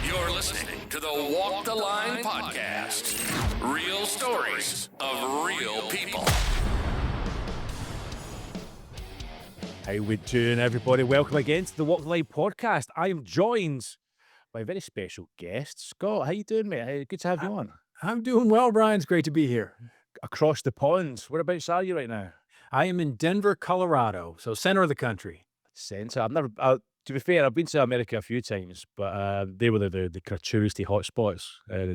You're listening to the Walk the Line podcast. Real stories of real people. How we doing, everybody? Welcome again to the Walk the Line podcast. I am joined by a very special guest, Scott. How you doing, mate? Good to have you on. I'm doing well, Brian. It's great to be here. Across the pond. Whereabouts are you right now? I am in Denver, Colorado, so center of the country. Centre. I've never. To be fair, I've been to America a few times, but they were the kind of touristy hotspots.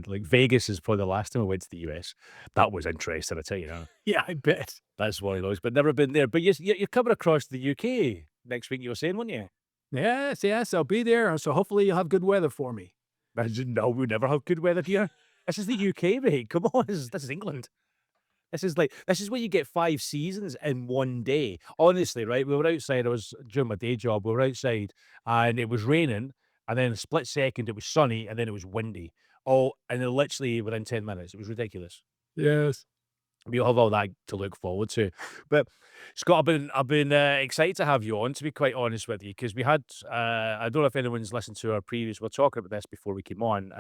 Like Vegas is probably the last time I went to the US. That was interesting, I tell you now. Yeah, I bet. That's one of those, but never been there. But you're coming across the UK next week. You were saying, weren't you? Yes, I'll be there. So hopefully you'll have good weather for me. No, we never have good weather here. This is the UK, mate. Come on, this is England. This is where you get 5 seasons in one day. Honestly, right? We were outside. I was doing my day job. We were outside, and it was raining. And then a split second, it was sunny, and then it was windy. And then literally within 10 minutes, it was ridiculous. Yes. We'll have all that to look forward to. But Scott, I've been excited to have you on, to be quite honest with you, because we had I don't know if anyone's listened to our previous. We were talking about this before we came on.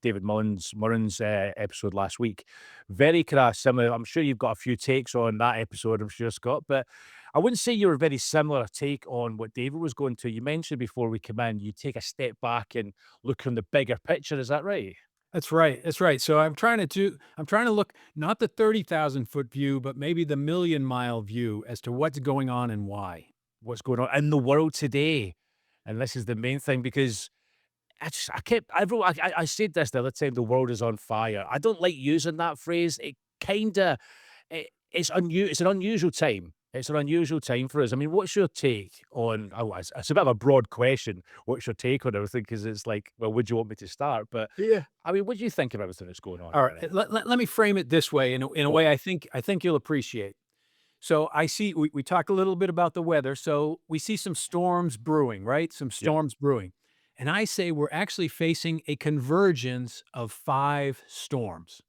David Murren's episode last week, very kind of similar. I'm sure you've got a few takes on that episode. I'm sure, Scott, but I wouldn't say you're a very similar take on what David was going to. You mentioned before we came in, you take a step back and look from the bigger picture. Is that right? That's right. So I'm trying to look not the 30,000-foot view, but maybe the million-mile view as to what's going on and why. What's going on in the world today? And this is the main thing, because I said this the other time, the world is on fire. I don't like using that phrase. It's an unusual time. It's an unusual time for us. I mean, what's your take on, it's a bit of a broad question. What's your take on everything? Because it's like, well, would you want me to start? But Yeah. I mean, what do you think of everything that's going on? All right. Let me frame it this way in a way I think you'll appreciate. So I see we talked a little bit about the weather. So we see some storms brewing, right? Some storms brewing. And I say we're actually facing a convergence of 5 storms.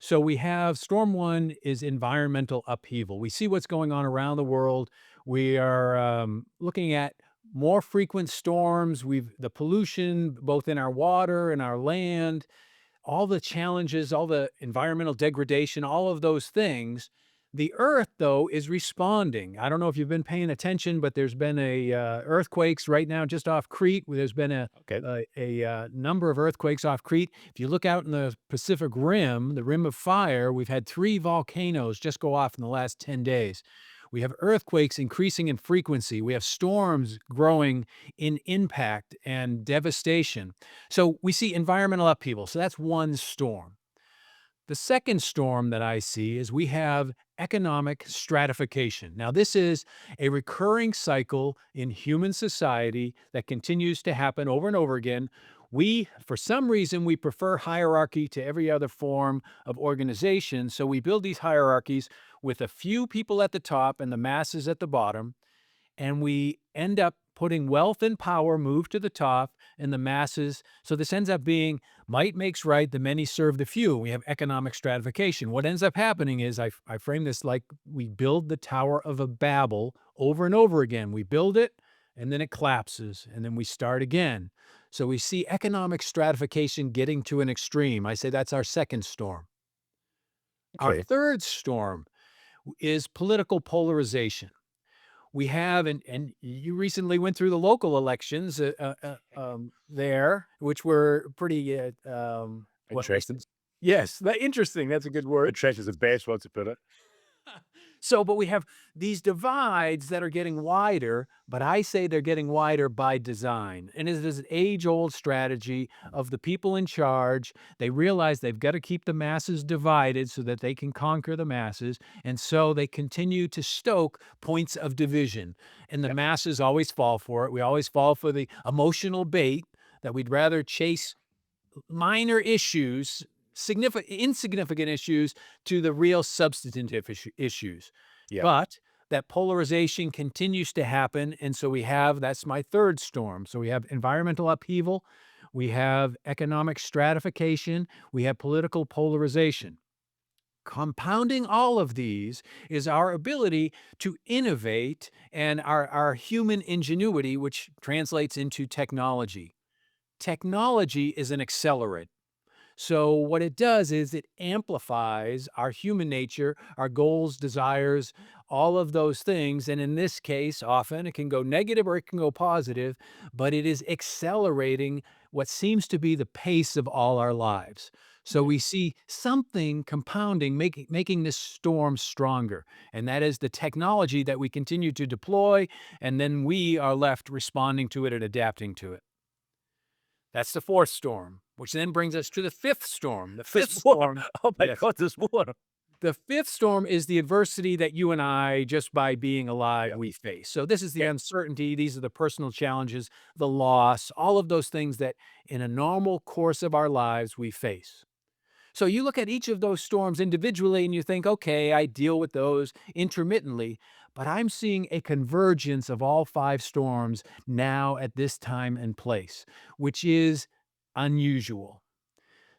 So we have storm 1 is environmental upheaval. We see what's going on around the world. We are looking at more frequent storms. The pollution, both in our water and our land, all the challenges, all the environmental degradation, all of those things. The Earth, though, is responding. I don't know if you've been paying attention, but there's been earthquakes right now just off Crete. There's been a number of earthquakes off Crete. If you look out in the Pacific Rim, the Rim of Fire, we've had 3 volcanoes just go off in the last 10 days. We have earthquakes increasing in frequency. We have storms growing in impact and devastation. So we see environmental upheaval. So that's one storm. The second storm that I see is we have economic stratification. Now, this is a recurring cycle in human society that continues to happen over and over again. For some reason, we prefer hierarchy to every other form of organization. So we build these hierarchies with a few people at the top and the masses at the bottom. And we end up putting wealth and power move to the top and the masses. So this ends up being might makes right, the many serve the few. We have economic stratification. What ends up happening is I frame this like we build the Tower of Babel over and over again. We build it and then it collapses and then we start again. So we see economic stratification getting to an extreme. I say that's our second storm. Our Okay. third storm is political polarization. We have, and you recently went through the local elections there, which were pretty Interesting. Yes, interesting. That's a good word. Interesting is the best way to put it. So, but we have these divides that are getting wider, but I say they're getting wider by design. And it is an age-old strategy of the people in charge. They realize they've got to keep the masses divided so that they can conquer the masses. And so they continue to stoke points of division. And the masses always fall for it. We always fall for the emotional bait that we'd rather chase minor issues, insignificant issues, to the real substantive issues. Yeah. But that polarization continues to happen. And so that's my third storm. So we have environmental upheaval, we have economic stratification, we have political polarization. compounding all of these is our ability to innovate and our human ingenuity, which translates into technology. Technology is an accelerant. So, what it does is it amplifies our human nature, our goals, desires, all of those things. And in this case, often it can go negative or it can go positive, but it is accelerating what seems to be the pace of all our lives. So, Yeah. we see something compounding, making this storm stronger. And that is the technology that we continue to deploy. And then we are left responding to it and adapting to it. That's the fourth storm, which then brings us to the fifth storm. The fifth There's more. storm, Oh my yes. God, there's more. The fifth storm is the adversity that you and I, just by being alive, Yeah. we face. So this is the Okay. uncertainty. These are the personal challenges, the loss, all of those things that in a normal course of our lives we face. So you look at each of those storms individually and you think, okay, I deal with those intermittently, but I'm seeing a convergence of all five storms now at this time and place, which is unusual.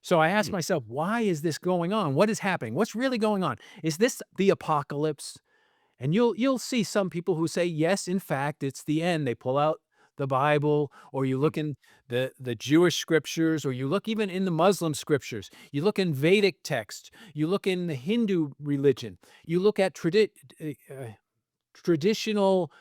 So I asked Hmm. myself, why is this going on? What is happening? What's really going on? Is this the apocalypse? And you'll see some people who say, yes, in fact, it's the end. They pull out the Bible, or you Hmm. look in the Jewish scriptures, or you look even in the Muslim scriptures. You look in Vedic texts. You look in the Hindu religion. You look at traditional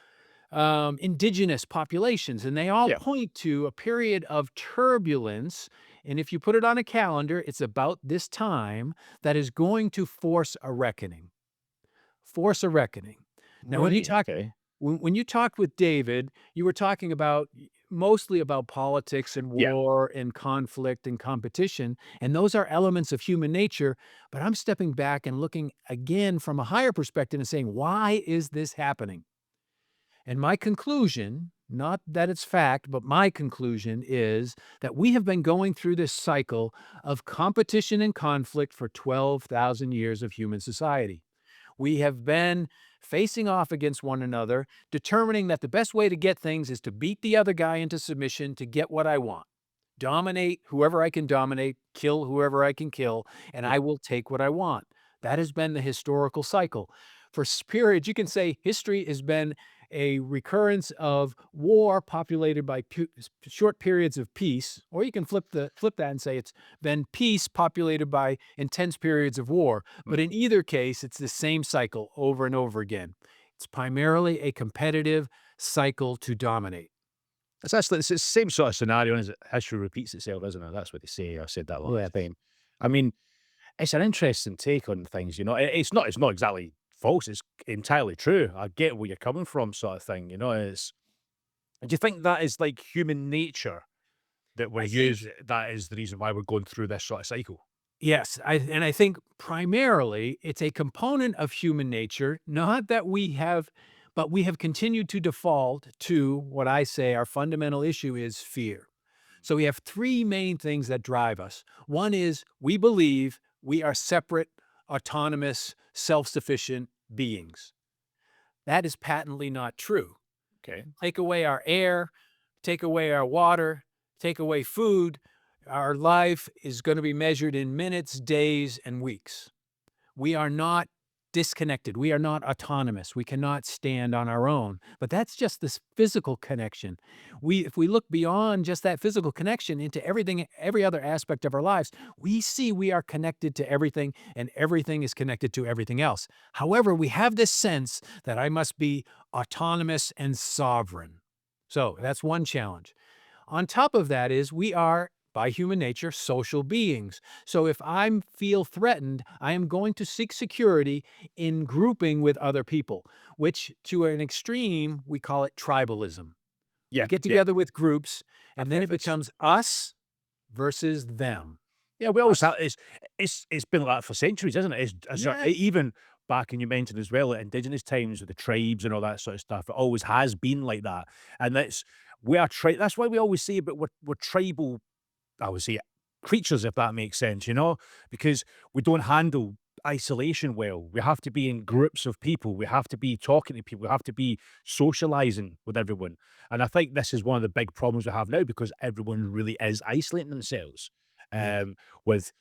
indigenous populations, and they all Yeah. point to a period of turbulence. And if you put it on a calendar, it's about this time that is going to force a reckoning. Force a reckoning. Now, Right. Okay. when you talked with David, you were talking about mostly about politics and Yeah. war and conflict and competition, and those are elements of human nature. But I'm stepping back and looking again from a higher perspective and saying, why is this happening? And my conclusion, not that it's fact, but my conclusion is that we have been going through this cycle of competition and conflict for 12,000 years of human society. We have been facing off against one another, determining that the best way to get things is to beat the other guy into submission to get what I want. Dominate whoever I can dominate, kill whoever I can kill, and Yeah. I will take what I want. That has been the historical cycle. For periods, you can say history has been a recurrence of war populated by short periods of peace, or you can flip that and say it's been peace populated by intense periods of war. Hmm. But in either case, it's the same cycle over and over again. It's primarily a competitive cycle to dominate. It's the same sort of scenario, is it? History repeats itself, isn't it? That's what they say. I've said that a lot Yes. of time. I mean, it's an interesting take on things, you know. It's not exactly false, it's entirely true. I get where you're coming from, sort of thing, you know. It's do you think that is like human nature that we're I think that is the reason why we're going through this sort of cycle? Yes, I think primarily it's a component of human nature, not that we have, but we have continued to default to what I say our fundamental issue is fear. So we have three main things that drive us. One is we believe we are separate, autonomous, self-sufficient beings. That is patently not true. Okay. Take away our air, take away our water, take away food, our life is going to be measured in minutes, days, and weeks. We are not disconnected. We are not autonomous. We cannot stand on our own. But that's just this physical connection. If we look beyond just that physical connection into everything, every other aspect of our lives, we see we are connected to everything and everything is connected to everything else. However, we have this sense that I must be autonomous and sovereign. So that's one challenge. On top of that is we are, by human nature, social beings. So if I feel threatened, I am going to seek security in grouping with other people, which to an extreme, we call it tribalism. Yeah, We get yeah. together with groups, and then it It's becomes us versus them. yeah, we always Us. have it's been like that for centuries, isn't it? Yes. Even back and you mentioned as well, at indigenous times with the tribes and all that sort of stuff, it always has been like that. And we are that's why we always say, but we're tribal, I would say, creatures, if that makes sense, you know, because we don't handle isolation well. We have to be in groups of people. We have to be talking to people. We have to be socializing with everyone. And I think this is one of the big problems we have now because everyone really is isolating themselves Yes. with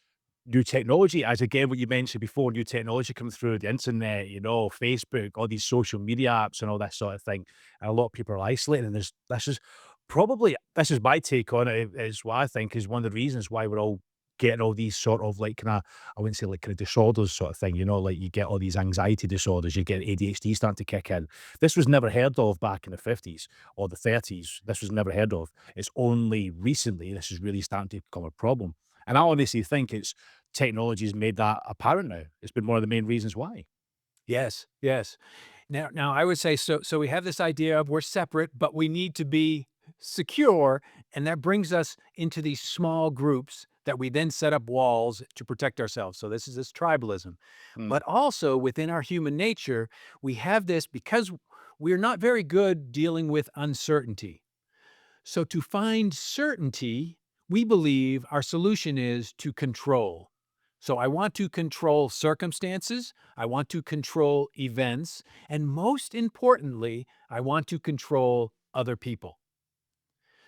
new technology, as again, what you mentioned before, new technology coming through the internet, Facebook, all these social media apps and all that sort of thing. And a lot of people are isolated. And this is my take on it, is what I think is one of the reasons why we're all getting all these sort of like kind of, I wouldn't say like kind of disorders sort of thing, like you get all these anxiety disorders, you get ADHD starting to kick in. This was never heard of back in the 50s or the 30s. This was never heard of. It's only recently this is really starting to become a problem. And I honestly think it's technology has made that apparent now. It's been one of the main reasons why. Yes, yes. Now I would say so we have this idea of we're separate, but we need to be secure, and that brings us into these small groups that we then set up walls to protect ourselves. So this is this tribalism. Mm, But also within our human nature, we have this because we're not very good dealing with uncertainty. So to find certainty, we believe our solution is to control. So I want to control circumstances, I want to control events, and most importantly, I want to control other people.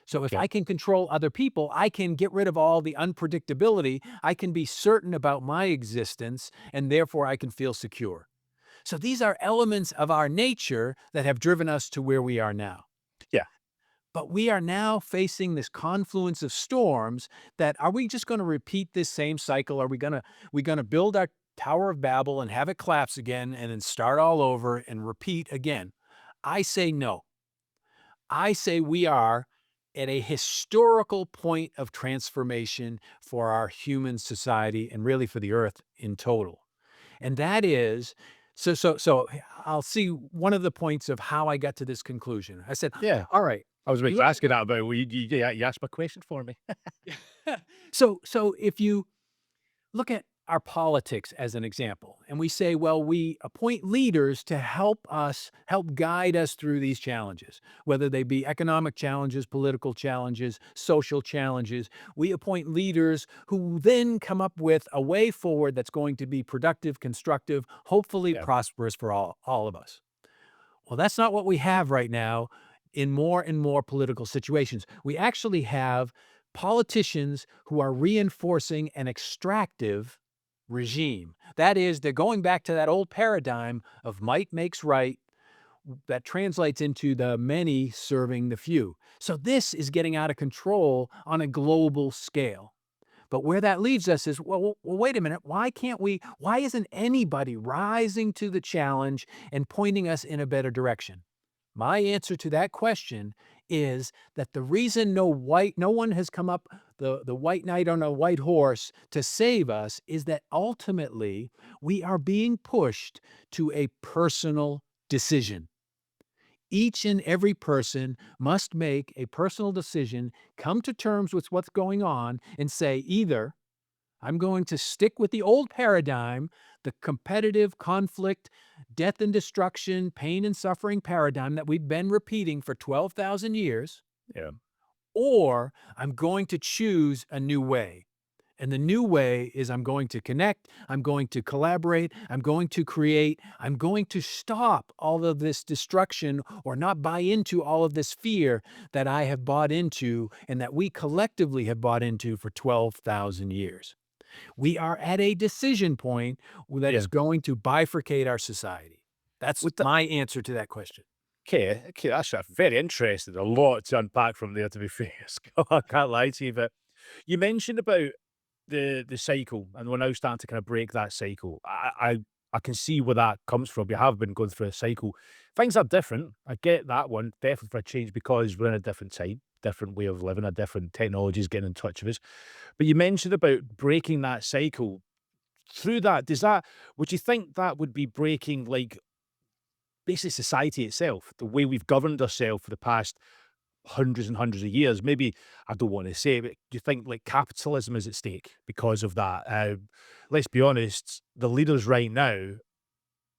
So if yeah, I can control other people, I can get rid of all the unpredictability. I can be certain about my existence, and therefore I can feel secure. So these are elements of our nature that have driven us to where we are now. yeah, But we are now facing this confluence of storms that are we just going to repeat this same cycle? Are we going to build our Tower of Babel and have it collapse again and then start all over and repeat again? I say no. I say we are at a historical point of transformation for our human society and really for the earth in total. And that is so I'll see one of the points of how I got to this conclusion. I said, yeah. all right, I was about to let- ask you that about, well, you asked my question for me. so if you look at our politics as an example, and we say, well, we appoint leaders to help guide us through these challenges, whether they be economic challenges, political challenges, social challenges. We appoint leaders who then come up with a way forward that's going to be productive, constructive, hopefully Yeah, prosperous for all of us. Well, that's not what we have right now in more and more political situations. We actually have politicians who are reinforcing an extractive regime. That is, they're going back to that old paradigm of might makes right that translates into the many serving the few. So this is getting out of control on a global scale. But where that leaves us is, well, wait a minute. Why isn't anybody rising to the challenge and pointing us in a better direction? My answer to that question is that the reason no one has come up the white knight on a white horse to save us is that ultimately we are being pushed to a personal decision. Each and every person must make a personal decision, come to terms with what's going on, and say either I'm going to stick with the old paradigm, the competitive conflict, death and destruction, pain and suffering paradigm that we've been repeating for 12,000 years, yeah, or I'm going to choose a new way. And the new way is I'm going to connect, I'm going to collaborate, I'm going to create, I'm going to stop all of this destruction or not buy into all of this fear that I have bought into and that we collectively have bought into for 12,000 years. We are at a decision point that yeah. is going to bifurcate our society. That's With my answer to that question. okay, that's very interesting. A lot to unpack from there, to be fair, Scott. I can't lie to you, but you mentioned about the cycle, and we're now starting to kind of break that cycle. I can see where that comes from. We have been going through a cycle. Things are different. I get that one, definitely for a change because we're in a different time, different way of living, a different technologies getting in touch with us. But you mentioned about breaking that cycle. Through that, would you think that would be breaking like basically society itself, the way we've governed ourselves for the past hundreds and hundreds of years? Maybe I don't want to say it, but do you think like capitalism is at stake because of that? Let's be honest, the leaders right now,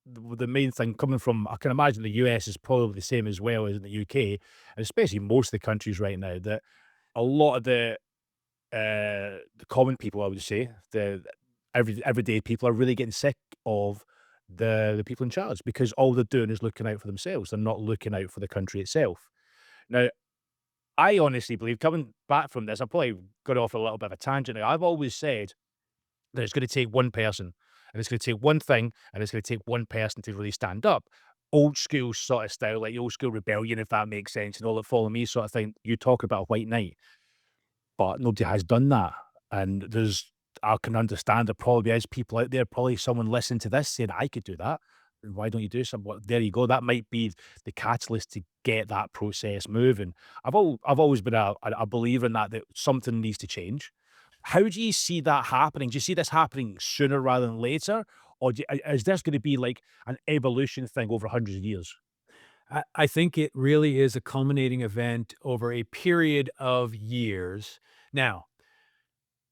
the main thing coming from, I can imagine the US is probably the same as well as in the UK, and especially most of the countries right now, that a lot of the common people, I would say, the everyday people are really getting sick of the people in charge because all they're doing is looking out for themselves. They're not looking out for the country itself. Now, I honestly believe, coming back from this, I probably got off a little bit of a tangent now. I've always said that it's going to take one person, and it's going to take one thing, and it's going to take one person to really stand up. Old school sort of style, like the old school rebellion, if that makes sense, and all that follow me sort of thing. You talk about a white knight, but nobody has done that. And I can understand there probably is people out there, probably someone listening to this saying, I could do that. And why don't you do something? Well, there you go. That might be the catalyst to get that process moving. I've always been a believer in that something needs to change. How do you see that happening? Do you see this happening sooner rather than later? Or is this going to be like an evolution thing over hundreds of years? I think it really is a culminating event over a period of years. Now,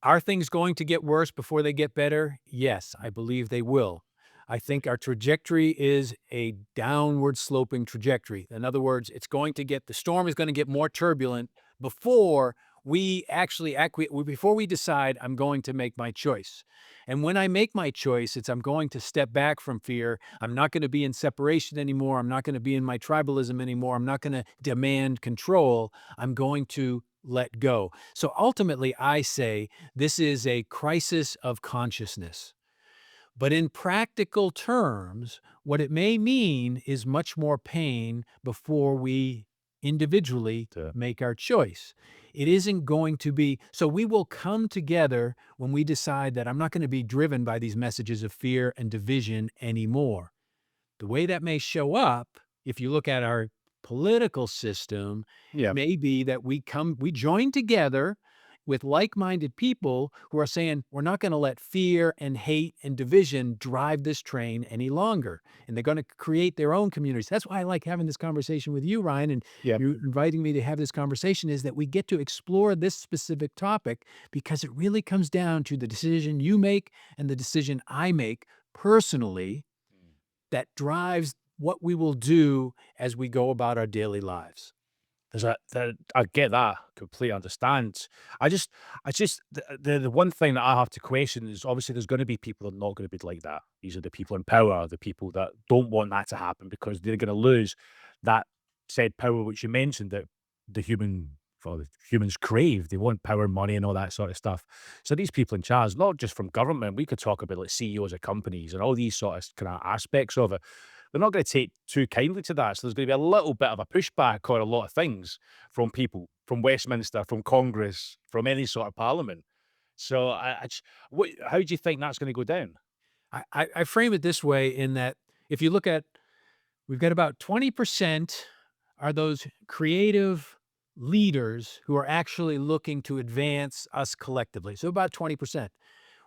are things going to get worse before they get better? Yes, I believe they will. I think our trajectory is a downward sloping trajectory. In other words, the storm is going to get more turbulent before we actually before we decide I'm going to make my choice. And when I make my choice, I'm going to step back from fear. I'm not going to be in separation anymore. I'm not going to be in my tribalism anymore. I'm not going to demand control. I'm going to let go. So ultimately, I say this is a crisis of consciousness. But in practical terms, what it may mean is much more pain before we individually To make our choice. It isn't going to be so we will come together when we decide that I'm not going to be driven by these messages of fear and division anymore. The way that may show up, if you look at our political system, Yeah. may be that we join together with like-minded people who are saying, we're not going to let fear and hate and division drive this train any longer. And they're going to create their own communities. That's why I like having this conversation with you, Ryan, and Yeah. you inviting me to have this conversation is that we get to explore this specific topic because it really comes down to the decision you make and the decision I make personally that drives what we will do as we go about our daily lives. I get that, completely understand. I just the one thing that I have to question is obviously there's gonna be people that are not gonna be like that. These are the people in power, the people that don't want that to happen because they're gonna lose that said power which you mentioned that the humans crave. They want power, money, and all that sort of stuff. So these people in charge, not just from government, we could talk about like CEOs of companies and all these sort of kind of aspects of it. They're not going to take too kindly to that. So there's going to be a little bit of a pushback on a lot of things from people, from Westminster, from Congress, from any sort of parliament. So how do you think that's going to go down? I frame it this way in that if you look at, we've got about 20% are those creative leaders who are actually looking to advance us collectively. So about 20%.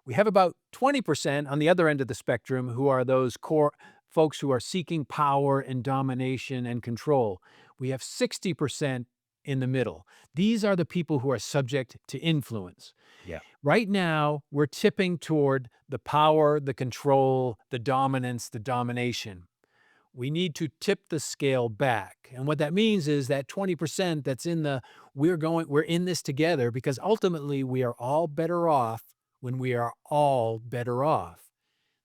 We have about 20% on the other end of the spectrum who are those core folks who are seeking power and domination and control. We have 60% in the middle. These are the people who are subject to influence. Yeah. Right now, we're tipping toward the power, the control, the dominance, the domination. We need to tip the scale back. And what that means is that 20% that's in the we're in this together because ultimately we are all better off when we are all better off.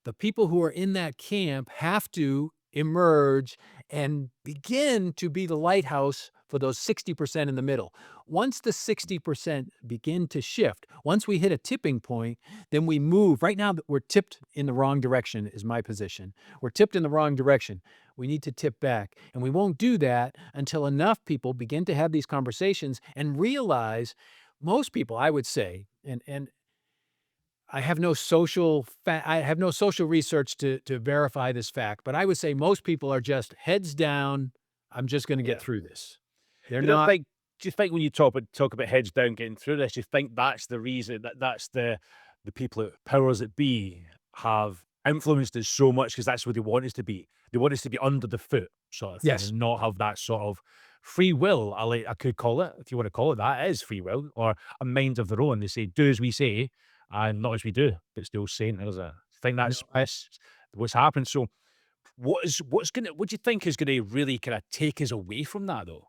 The people who are in that camp have to emerge and begin to be the lighthouse for those 60% in the middle. Once the 60% begin to shift, once we hit a tipping point, then we move. Right now, we're tipped in the wrong direction, is my position. We're tipped in the wrong direction. We need to tip back. And we won't do that until enough people begin to have these conversations and realize most people, I would say, and I have no I have no social research to verify this fact, but I would say most people are just heads down. I'm just going to get Yeah. through this. They're You don't not. think do you think when you talk about heads down getting through this, you think that's the reason that's the people at powers that be have influenced us so much because that's where they want us to be. They want us to be under the foot sort of thing Yes. and not have that sort of free will. I could call it, if you want to call it that, it is free will or a mind of their own. They say, do as we say and not as we do. It's the old saying, there's a I think No, that's what's happened. So what do you think is gonna really kind of take us away from that though?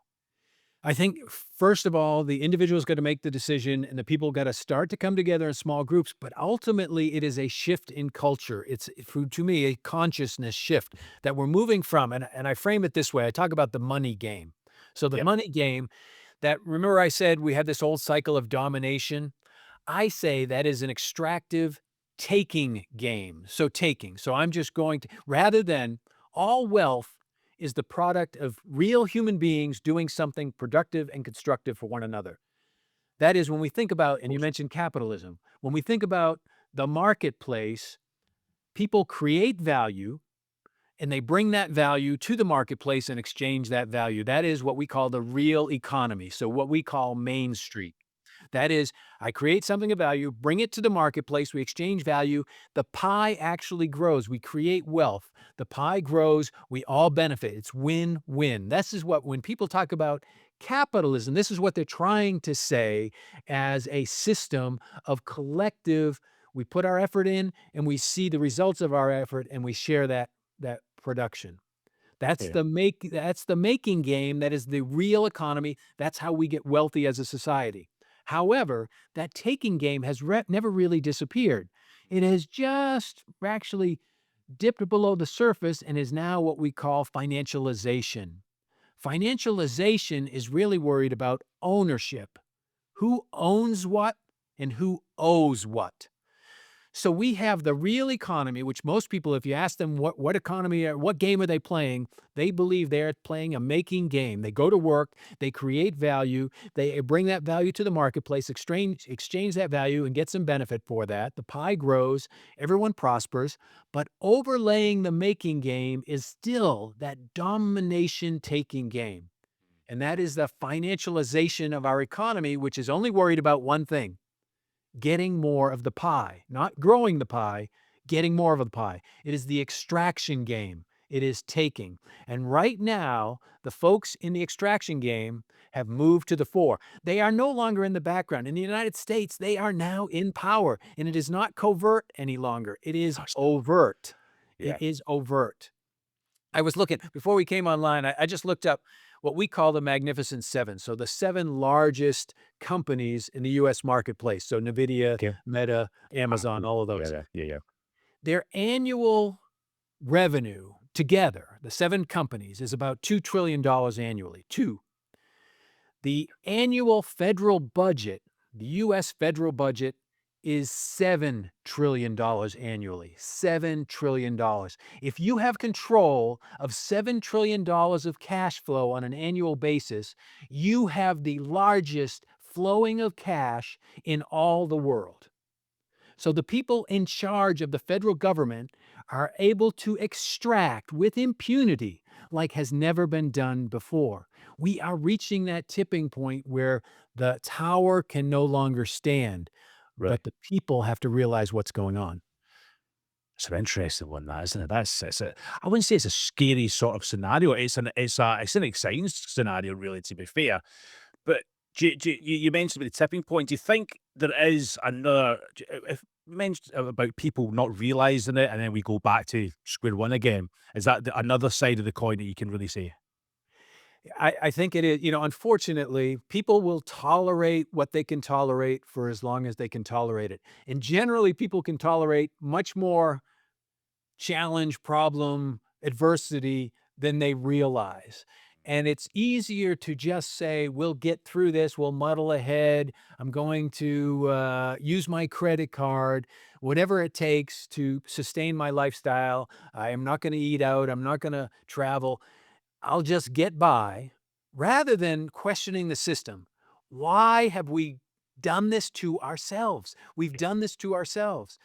I think first of all, the individual's got to make the decision and the people got to start to come together in small groups. But ultimately, it is a shift in culture. It's, to me, a consciousness shift that we're moving from. And I frame it this way. I talk about the money game. So the Yep. money game that, remember I said we have this old cycle of domination? I say that is an extractive taking game. So taking. So I'm just going to, rather than all wealth is the product of real human beings doing something productive and constructive for one another. That is, when we think about, and you mentioned capitalism, when we think about the marketplace, people create value and they bring that value to the marketplace and exchange that value. That is what we call the real economy. So what we call Main Street. That is, I create something of value, bring it to the marketplace, we exchange value, the pie actually grows, we create wealth, the pie grows, we all benefit. It's win-win. This is what, when people talk about capitalism, this is what they're trying to say as a system of collective, we put our effort in and we see the results of our effort and we share that production. That's Yeah. the making game. That is the real economy. That's how we get wealthy as a society. However, that taking game has never really disappeared. It has just actually dipped below the surface and is now what we call financialization. Financialization is really worried about ownership. Who owns what and who owes what? So we have the real economy, which most people, if you ask them what economy or what game are they playing, they believe they're playing a making game. They go to work, they create value, they bring that value to the marketplace, exchange that value and get some benefit for that. The pie grows, everyone prospers, but overlaying the making game is still that domination taking game. And that is the financialization of our economy, which is only worried about one thing: getting more of the pie, not growing the pie, getting more of the pie. It is the extraction game. It is taking. And right now, the folks in the extraction game have moved to the fore. They are no longer in the background. In the United States, they are now in power, and it is not covert any longer. It is overt. Yeah. It is overt. I was looking, before we came online, I just looked up what we call the Magnificent Seven. So the seven largest companies in the US marketplace. So NVIDIA, Okay. Meta, Amazon, all of those. Yeah. Their annual revenue together, the seven companies, is about $2 trillion annually. The annual federal budget, the US federal budget, is $7 trillion annually. $7 trillion. If you have control of $7 trillion of cash flow on an annual basis, you have the largest flowing of cash in all the world. So the people in charge of the federal government are able to extract with impunity like has never been done before. We are reaching that tipping point where the tower can no longer stand, Right. but the people have to realize what's going on. It's an interesting one, that, isn't it? I wouldn't say it's a scary sort of scenario. It's an exciting scenario, really, to be fair. But you mentioned the tipping point. Do you think there is another? If you mentioned about people not realizing it, and then we go back to square one again, is that another side of the coin that you can really say? I think it is, unfortunately, people will tolerate what they can tolerate for as long as they can tolerate it. And generally, people can tolerate much more challenge, problem, adversity than they realize. And it's easier to just say, we'll get through this, we'll muddle ahead, I'm going to use my credit card, whatever it takes to sustain my lifestyle. I am not going to eat out, I'm not going to travel. I'll just get by, rather than questioning the system. Why have we done this to ourselves? We've done this to ourselves.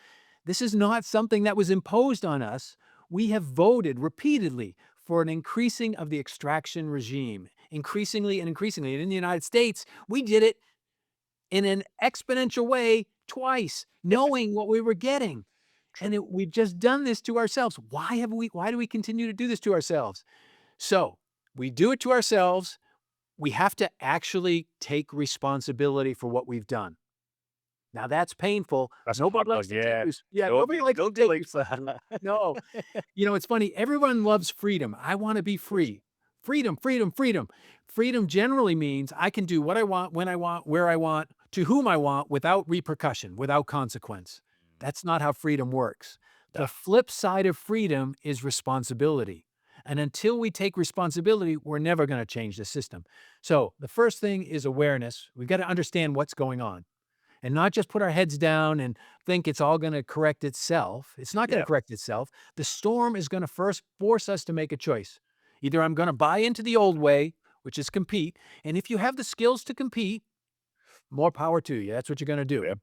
This is not something that was imposed on us. We have voted repeatedly for an increasing of the extraction regime, increasingly and increasingly. And in the United States, we did it in an exponential way twice, knowing what we were getting. And we've just done this to ourselves. Why do we continue to do this to ourselves? So we do it to ourselves. We have to actually take responsibility for what we've done. Now that's painful. That's Nobody hard, likes to yeah. nobody likes to take likes responsibility. that. No. It's funny. Everyone loves freedom. I want to be free. Freedom, freedom, freedom. Freedom generally means I can do what I want, when I want, where I want, to whom I want, without repercussion, without consequence. That's not how freedom works. The flip side of freedom is responsibility. And until we take responsibility, we're never going to change the system. So the first thing is awareness. We've got to understand what's going on. and not just put our heads down and think it's all going to correct itself. It's not going Yeah. to correct itself. The storm is going to first force us to make a choice. Either I'm going to buy into the old way, which is compete. And if you have the skills to compete, more power to you. That's what you're going to do. Yeah.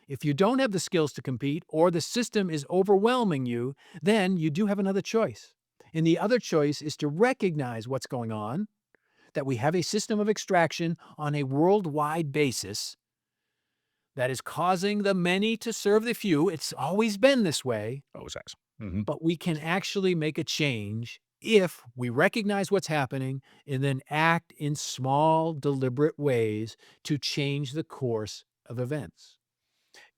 If you don't have the skills to compete or the system is overwhelming you, then you do have another choice. And the other choice is to recognize what's going on, that we have a system of extraction on a worldwide basis that is causing the many to serve the few. It's always been this way, Oh, sex. Hmm. but we can actually make a change if we recognize what's happening and then act in small, deliberate ways to change the course of events.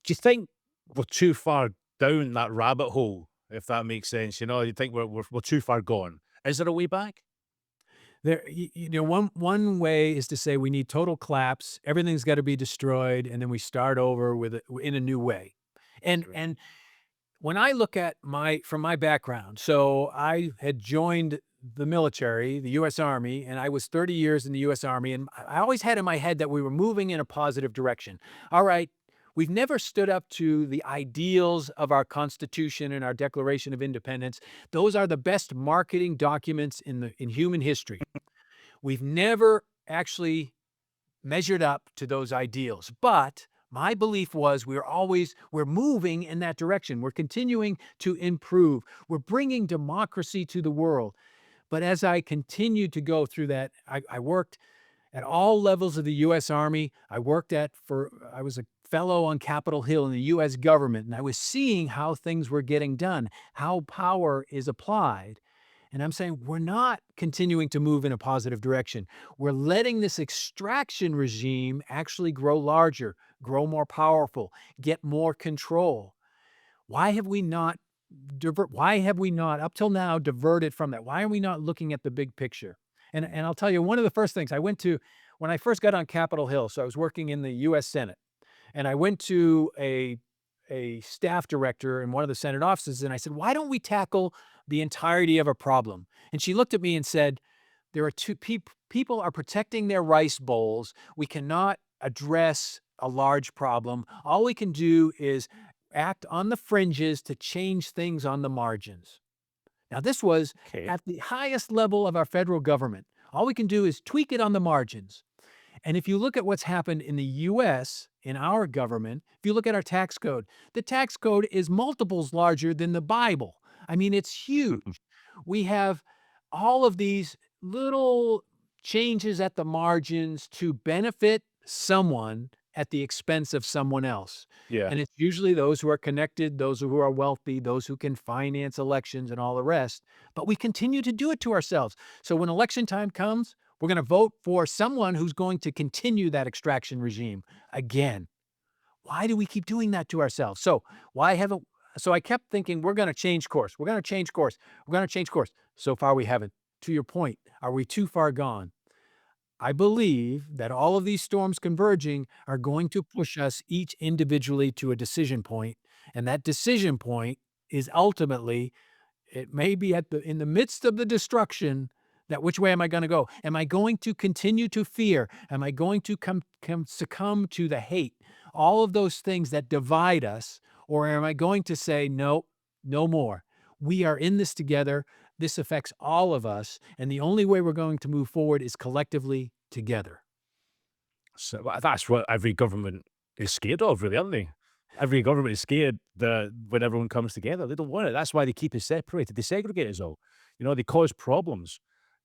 Do you think we're too far down that rabbit hole, if that makes sense? You know, you think we're too far gone. Is there a way back? One way is to say we need total collapse. Everything's got to be destroyed, and then we start over in a new way. And Sure. and when I look at from my background, so I had joined the military, the U.S. Army, and I was 30 years in the U.S. Army, and I always had in my head that we were moving in a positive direction. All right, we've never stood up to the ideals of our Constitution and our Declaration of Independence. Those are the best marketing documents in human history. We've never actually measured up to those ideals. But my belief was we're moving in that direction. We're continuing to improve. We're bringing democracy to the world. But as I continued to go through that, I worked at all levels of the U.S. Army. I was a fellow on Capitol Hill in the U.S. government, and I was seeing how things were getting done, how power is applied. And I'm saying we're not continuing to move in a positive direction. We're letting this extraction regime actually grow larger, grow more powerful, get more control. Why have we not why have we not up till now diverted from that? Why are we not looking at the big picture? And I'll tell you, one of the first things I went to when I first got on Capitol Hill, so I was working in the US Senate, and I went to a staff director in one of the Senate offices, and I said, "Why don't we tackle the entirety of a problem?" And she looked at me and said, "There are people are protecting their rice bowls. We cannot address a large problem. All we can do is act on the fringes to change things on the margins." Now, this was Okay. at the highest level of our federal government. All we can do is tweak it on the margins. And if you look at what's happened in the US, in our government, if you look at our tax code, the tax code is multiples larger than the Bible. I mean, it's huge. We have all of these little changes at the margins to benefit someone at the expense of someone else. Yeah. And it's usually those who are connected, those who are wealthy, those who can finance elections and all the rest. But we continue to do it to ourselves. So when election time comes, we're going to vote for someone who's going to continue that extraction regime again. Why do we keep doing that to ourselves? So I kept thinking, we're going to change course. We're going to change course. We're going to change course. So far, we haven't. To your point, are we too far gone? I believe that all of these storms converging are going to push us each individually to a decision point, and that decision point is ultimately, it may be in the midst of the destruction, that which way am I going to go? Am I going to continue to fear? Am I going to succumb to the hate? All of those things that divide us, or am I going to say, no, no more? We are in this together. This affects all of us, and the only way we're going to move forward is collectively together. So that's what every government is scared of, really, aren't they? Every government is scared that when everyone comes together, they don't want it. That's why they keep us separated. They segregate us all. You know, they cause problems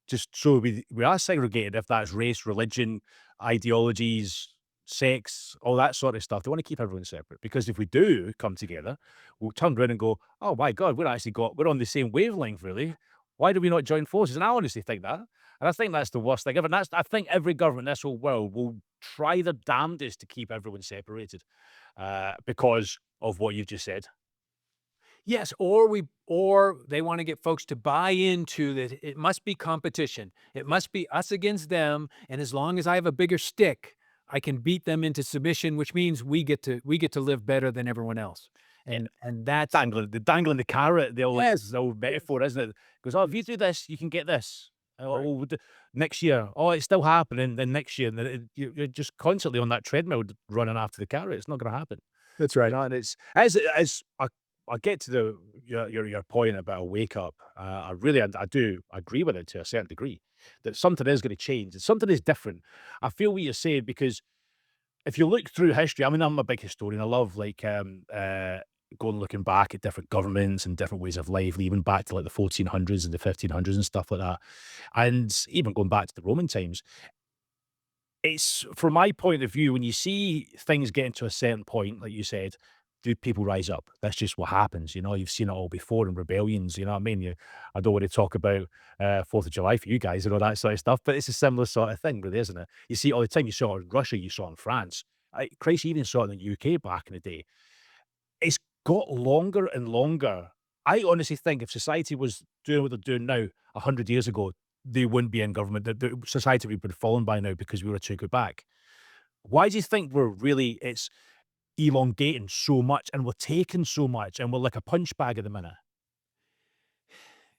just so we are segregated, if that's race, religion, ideologies, sex, all that sort of stuff. They want to keep everyone separate because if we do come together, we'll turn around and go, "Oh my God, we're on the same wavelength, really. Why do we not join forces?" And I honestly think that. And I think that's the worst thing ever. And I think every government in this whole world will try their damnedest to keep everyone separated because of what you've just said. Yes, or they want to get folks to buy into that it must be competition. It must be us against them, and as long as I have a bigger stick, I can beat them into submission, which means we get to live better than everyone else. Yeah. And that's Dangling the carrot, yes, the old metaphor, isn't it? Goes, "Oh, if you do this, you can get this." Right. Oh, next year. Oh, it's still happening. Then next year, and then you're just constantly on that treadmill, running after the carrot. It's not going to happen. That's You right. know, and it's as I get to your point about a wake up. I really I do agree with it to a certain degree that something is going to change and something is different. I feel what you're saying because if you look through history, I mean, I'm a big historian. I love like going looking back at different governments and different ways of life, even back to like the 1400s and the 1500s and stuff like that, and even going back to the Roman times. It's from my point of view, when you see things getting to a certain point, like you said, do people rise up? That's just what happens. You know, you've seen it all before in rebellions. You know what I mean? I don't want to talk about 4th of July for you guys and all that sort of stuff, but it's a similar sort of thing, really, isn't it? You see it all the time. You saw it in Russia, you saw it in France. Christ, you even saw it in the UK back in the day. It's got longer and longer. I honestly think if society was doing what they're doing now 100 years ago, they wouldn't be in government. The society would have fallen by now because we were too good back. Why do you think it's elongating so much and we're taking so much and we're like a punch bag at the minute?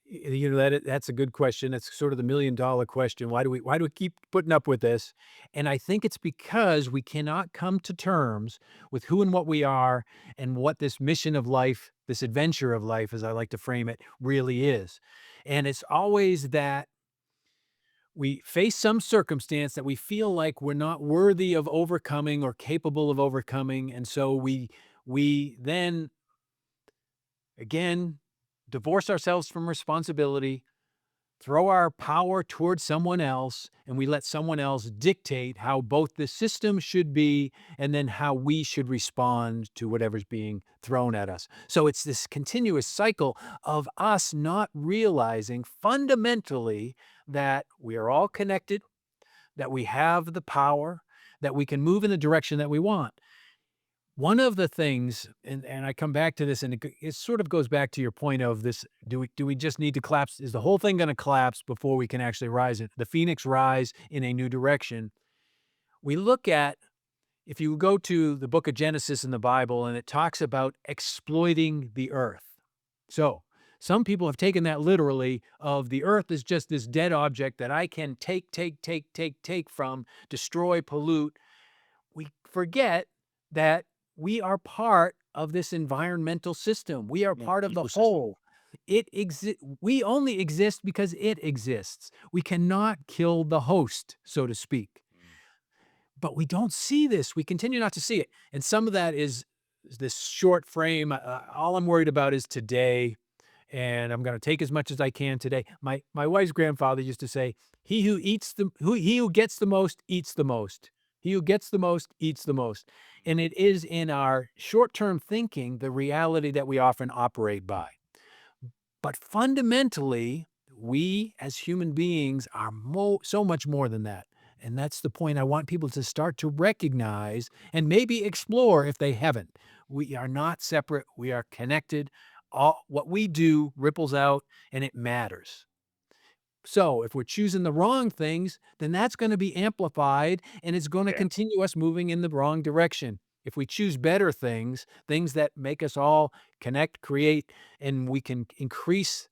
You know, that's a good question. It's sort of the $1,000,000 question. Why do we keep putting up with this? And I think it's because we cannot come to terms with who and what we are and what this mission of life, this adventure of life, as I like to frame it, really is. And it's always that we face some circumstance that we feel like we're not worthy of overcoming or capable of overcoming, and so we then again divorce ourselves from responsibility, throw our power towards someone else, and we let someone else dictate how both the system should be and then how we should respond to whatever's being thrown at us. So it's this continuous cycle of us not realizing fundamentally that we are all connected, that we have the power, that we can move in the direction that we want. One of the things, and I come back to this, and it sort of goes back to your point of this: do we just need to collapse? Is the whole thing going to collapse before we can actually rise? The phoenix rise in a new direction. We look at if you go to the book of Genesis in the Bible, and it talks about exploiting the earth. So some people have taken that literally of the earth is just this dead object that I can take from, destroy, pollute. We forget that we are part of this environmental system. We are Yeah, part of the ecosystem. whole. We only exist because it exists. We cannot kill the host, so to speak. Mm. But we don't see this. We continue not to see it. And some of that is this short frame. All I'm worried about is today, and I'm going to take as much as I can today. My wife's grandfather used to say, he who gets the most eats the most. He who gets the most eats the most. And it is in our short-term thinking the reality that we often operate by. But fundamentally, we as human beings are so much more than that. And that's the point I want people to start to recognize and maybe explore if they haven't. We are not separate. We are connected. All what we do ripples out and it matters. So if we're choosing the wrong things, then that's going to be amplified and it's going to Yeah. continue us moving in the wrong direction. If we choose better things, things that make us all connect, create, and we can increase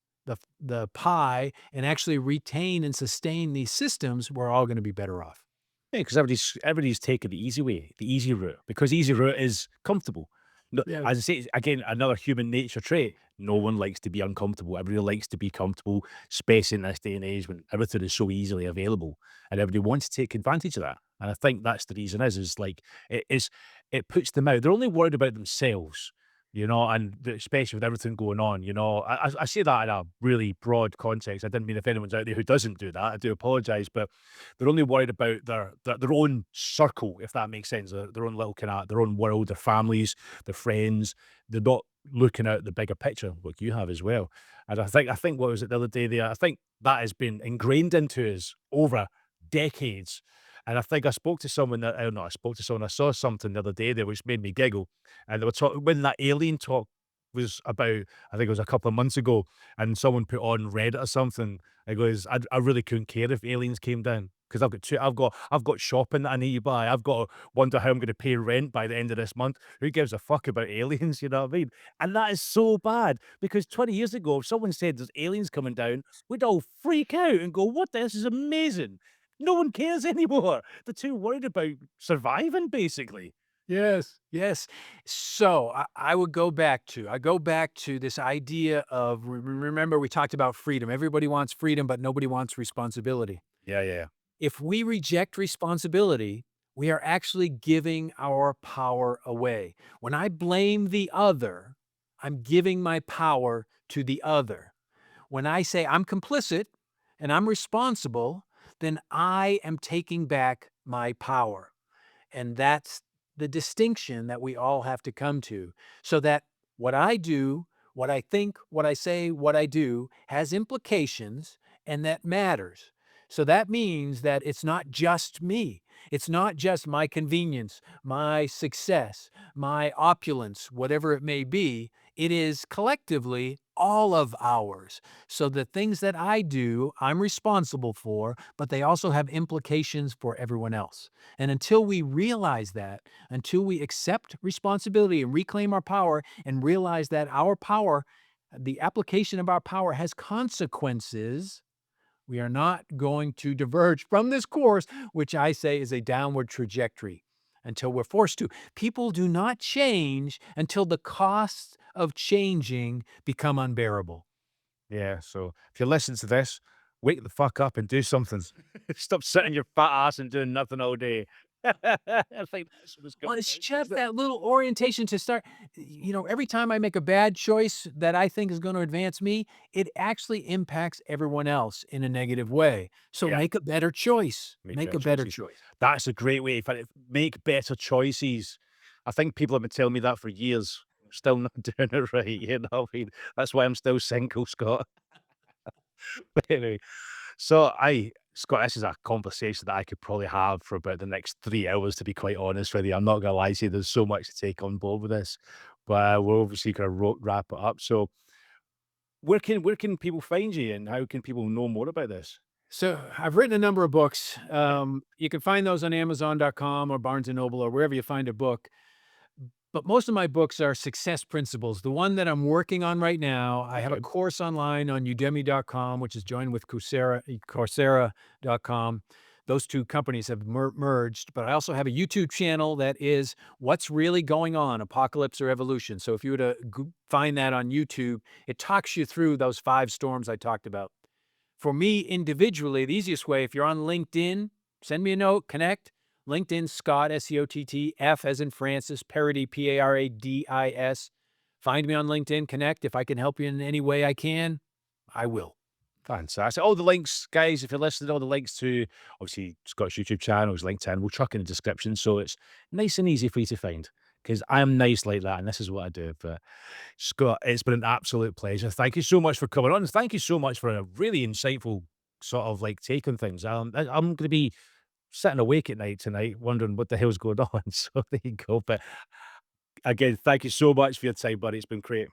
the pie and actually retain and sustain these systems, we're all going to be better off. Yeah, because everybody's taking the easy way, the easy route, because easy route is comfortable. No, Yeah. as I say, again, another human nature trait. No one likes to be uncomfortable. Everybody likes to be comfortable, especially in this day and age when everything is so easily available, and everybody wants to take advantage of that. And I think that's the reason is like it puts them out. They're only worried about themselves, and especially with everything going on. I say that in a really broad context. I didn't mean if anyone's out there who doesn't do that, I do apologize, but they're only worried about their own circle, if that makes sense, their own little kind of their own world, their families, their friends. They're not looking at the bigger picture, like you have as well. And I think what was it the other day there? I think that has been ingrained into us over decades. And I think I spoke to someone that I don't know, I spoke to someone, I saw something the other day there which made me giggle. And they were talking when that alien talk was about, I think it was a couple of months ago, and someone put on Reddit or something. It goes, I really couldn't care if aliens came down. because I've got shopping that I need to buy. I've got to wonder how I'm going to pay rent by the end of this month. Who gives a fuck about aliens? You know what I mean? And that is so bad because 20 years ago, if someone said there's aliens coming down, we'd all freak out and go, "What? This is amazing." No one cares anymore. They're too worried about surviving, basically. Yes, yes. So I would go back to this idea of remember we talked about freedom. Everybody wants freedom, but nobody wants responsibility. Yeah, yeah, If we reject responsibility, we are actually giving our power away. When I blame the other, I'm giving my power to the other. When I say I'm complicit and I'm responsible, then I am taking back my power. And that's the distinction that we all have to come to so that what I do, what I think, what I say, what I do has implications and that matters. So that means that it's not just me. It's not just my convenience, my success, my opulence, whatever it may be. It is collectively all of ours. So the things that I do, I'm responsible for, but they also have implications for everyone else. And until we realize that, until we accept responsibility and reclaim our power and realize that our power, the application of our power has consequences, we are not going to diverge from this course, which I say is a downward trajectory until we're forced to. People do not change until the costs of changing become unbearable. yeah. So if you're listening to this, wake the fuck up and do something. Stop sitting your fat ass and doing nothing all day. I think that's what it's Well, coming it's down just to. that little orientation to start. Every time I make a bad choice that I think is going to advance me, it actually impacts everyone else in a negative way. So Yeah, make a better choice. make Make better a better choices. choice. That's a great way to find it. Make better choices. I think people have been telling me that for years. Still not doing it right. You know what I mean? That's why I'm still single, Scott. But anyway, so Scott, this is a conversation that I could probably have for about the next 3 hours, to be quite honest with you. I'm not gonna lie to you, there's so much to take on board with this, but we're obviously gonna wrap it up. So where can people find you and how can people know more about this? So I've written a number of books. Okay. You can find those on Amazon.com or Barnes and Noble or wherever you find a book. But most of my books are success principles. The one that I'm working on right now, I have a Okay. course online on udemy.com, which is joined with coursera.com. Those two companies have merged, but I also have a YouTube channel that is What's Really Going On, Apocalypse or Evolution. So if you were to find that on YouTube, it talks you through those 5 storms I talked about. For me individually, the easiest way, if you're on LinkedIn, send me a note, connect. LinkedIn, Scott, Scott, F as in Francis, Paradis, Paradis. Find me on LinkedIn, connect. If I can help you in any way I can, I will. Fantastic. All the links, guys, if you're listening, all the links to obviously Scott's YouTube channel, his LinkedIn, we'll chuck in the description so it's nice and easy for you to find. Because I'm nice like that, and this is what I do. But Scott, it's been an absolute pleasure. Thank you so much for coming on. And thank you so much for a really insightful sort of like take on things. I'm going to be sitting awake at night tonight, wondering what the hell's going on. So there you go. But again, thank you so much for your time, buddy. It's been great.